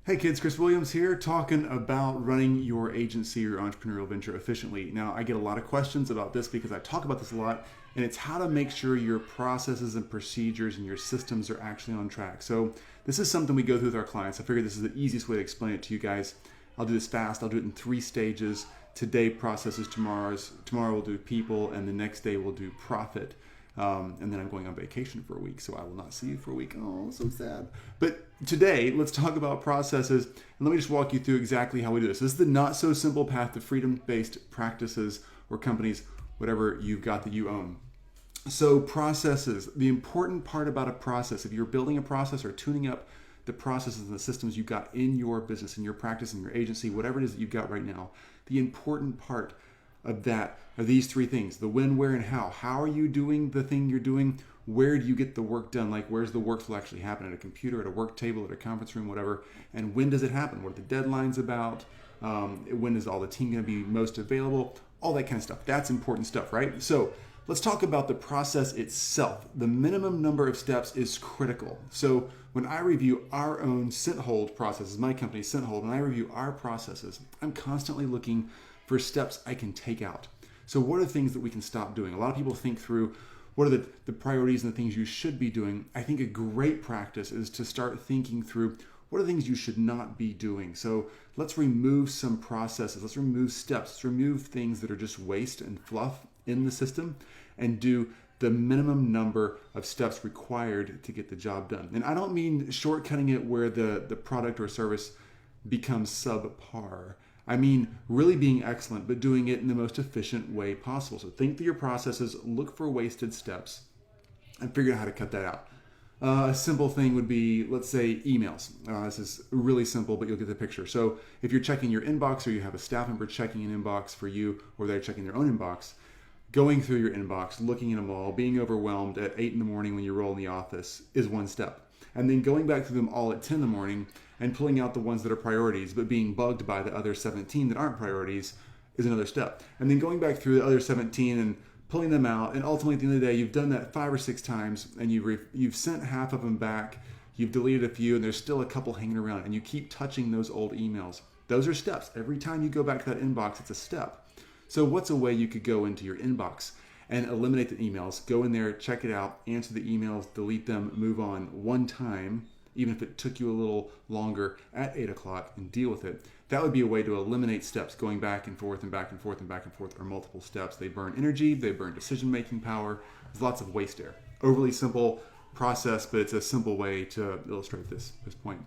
Hey kids, Chris Williams here talking about running your agency or entrepreneurial venture efficiently. Now, I get a lot of questions about this because I talk about this a lot, and it's how to make sure your processes and procedures and your systems are actually on track. So, this is something we go through with our clients. I figured this is the easiest way to explain it to you guys. I'll do this fast. I'll do it in 3 stages. Today, processes, tomorrow we'll do people, and the next day we'll do profit. And then I'm going on vacation for a week, so I will not see you for a week. Oh, so sad. But today, let's talk about processes, and let me just walk you through exactly how we do this. This is the not so simple path to freedom-based practices or companies, whatever you've got that you own. So processes, the important part about a process, if you're building a process or tuning up the processes and the systems you've got in your business, in your practice, in your agency, whatever it is that you've got right now, the important part of that are these 3 things: the when, where, and how. How are you doing the thing you're doing? Where do you get the work done? Like, where's the workflow actually happen? At a computer, at a work table, at a conference room, whatever. And when does it happen? What are the deadlines about? When is all the team going to be most available? All that kind of stuff. That's important stuff, right? So let's talk about the process itself. The minimum number of steps is critical. So when I review our own Scenthold processes, my company Scenthold, when I review our processes, I'm constantly looking for steps I can take out. So what are things that we can stop doing? A lot of people think through what are the priorities and the things you should be doing. I think a great practice is to start thinking through what are things you should not be doing. So let's remove some processes, let's remove steps, let's remove things that are just waste and fluff in the system and do the minimum number of steps required to get the job done. And I don't mean shortcutting it where the product or service becomes subpar. I mean really being excellent, but doing it in the most efficient way possible. So think through your processes, look for wasted steps, and figure out how to cut that out. A simple thing would be, let's say, emails. This is really simple, but you'll get the picture. So if you're checking your inbox, or you have a staff member checking an inbox for you, or they're checking their own inbox, going through your inbox, looking at them all, being overwhelmed at 8 in the morning when you roll in the office is one step. And then going back through them all at 10 in the morning and pulling out the ones that are priorities, but being bugged by the other 17 that aren't priorities is another step. And then going back through the other 17 and pulling them out, and ultimately at the end of the day, you've done that 5 or 6 times, and you've sent half of them back, you've deleted a few, and there's still a couple hanging around, and you keep touching those old emails. Those are steps. Every time you go back to that inbox, it's a step. So what's a way you could go into your inbox and eliminate the emails, go in there, check it out, answer the emails, delete them, move on one time, even if it took you a little longer at 8 o'clock, and deal with it? That would be a way to eliminate steps, going back and forth and back and forth and back and forth, or multiple steps. They burn energy, they burn decision-making power. There's lots of waste there. Overly simple process, but it's a simple way to illustrate this point.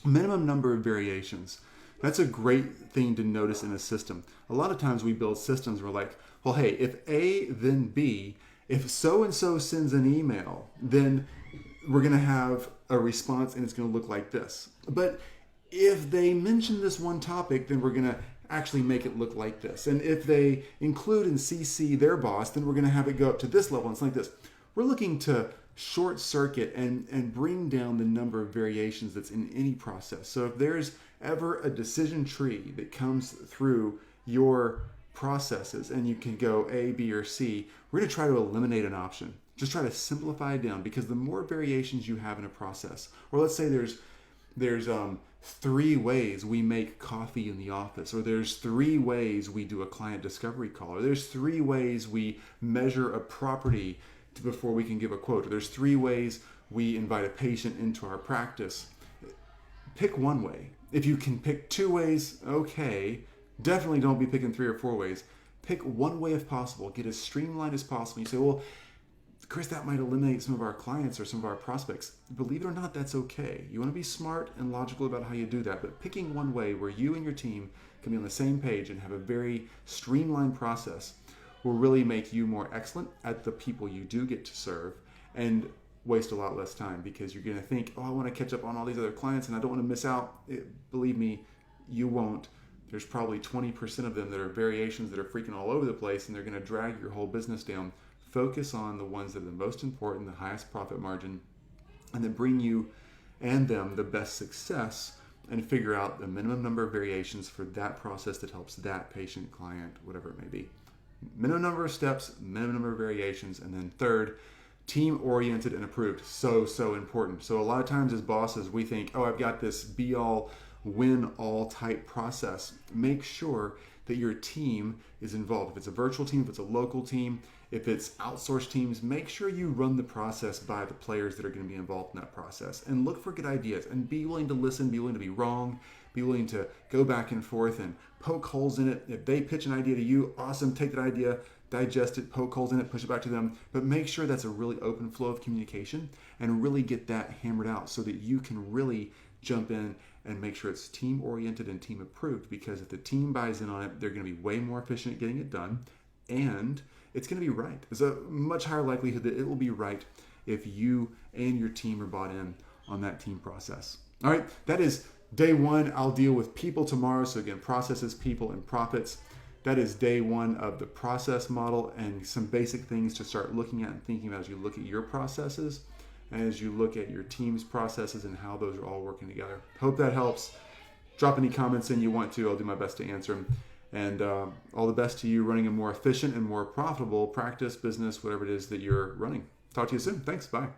Minimum number of variations. That's a great thing to notice in a system. A lot of times we build systems where, like, well, hey, if A, then B, if so-and-so sends an email, then we're going to have a response and it's going to look like this. But if they mention this one topic, then we're going to actually make it look like this. And if they include and CC their boss, then we're going to have it go up to this level and it's like this. We're looking to short circuit and bring down the number of variations that's in any process. So if there's ever a decision tree that comes through your processes and you can go A, B, or C, we're going to try to eliminate an option. Just try to simplify it down, because the more variations you have in a process, or let's say there's 3 ways we make coffee in the office, or there's 3 ways we do a client discovery call, or there's 3 ways we measure a property before we can give a quote, or there's 3 ways we invite a patient into our practice. Pick one way. If you can pick 2 ways, okay. Definitely don't be picking 3 or 4 ways. Pick one way if possible. Get as streamlined as possible. You say, well, Chris, that might eliminate some of our clients or some of our prospects. Believe it or not, that's okay. You want to be smart and logical about how you do that, but picking one way where you and your team can be on the same page and have a very streamlined process will really make you more excellent at the people you do get to serve and waste a lot less time, because you're going to think, oh, I want to catch up on all these other clients and I don't want to miss out. Believe me, you won't. There's probably 20% of them that are variations that are freaking all over the place, and they're going to drag your whole business down. Focus on the ones that are the most important, the highest profit margin, and that bring you and them the best success, and figure out the minimum number of variations for that process that helps that patient, client, whatever it may be. Minimum number of steps, minimum number of variations, and then third, team-oriented and approved. So important. So a lot of times as bosses, we think, oh, I've got this be-all, win-all type process. Make sure that your team is involved. If it's a virtual team, if it's a local team, if it's outsourced teams, make sure you run the process by the players that are going to be involved in that process, and look for good ideas and be willing to listen, be willing to be wrong, be willing to go back and forth and poke holes in it. If they pitch an idea to you, awesome, take that idea, digest it, poke holes in it, push it back to them, but make sure that's a really open flow of communication and really get that hammered out so that you can really jump in and make sure it's team oriented and team approved, because if the team buys in on it, they're going to be way more efficient at getting it done, and it's going to be right. There's a much higher likelihood that it will be right if you and your team are bought in on that team process. All right, that is day one. I'll deal with people tomorrow. So again, processes, people, and profits. That is day one of the process model, and some basic things to start looking at and thinking about as you look at your processes and as you look at your team's processes and how those are all working together. Hope that helps. Drop any comments in you want to. I'll do my best to answer them. And all the best to you running a more efficient and more profitable practice, business, whatever it is that you're running. Talk to you soon. Thanks. Bye.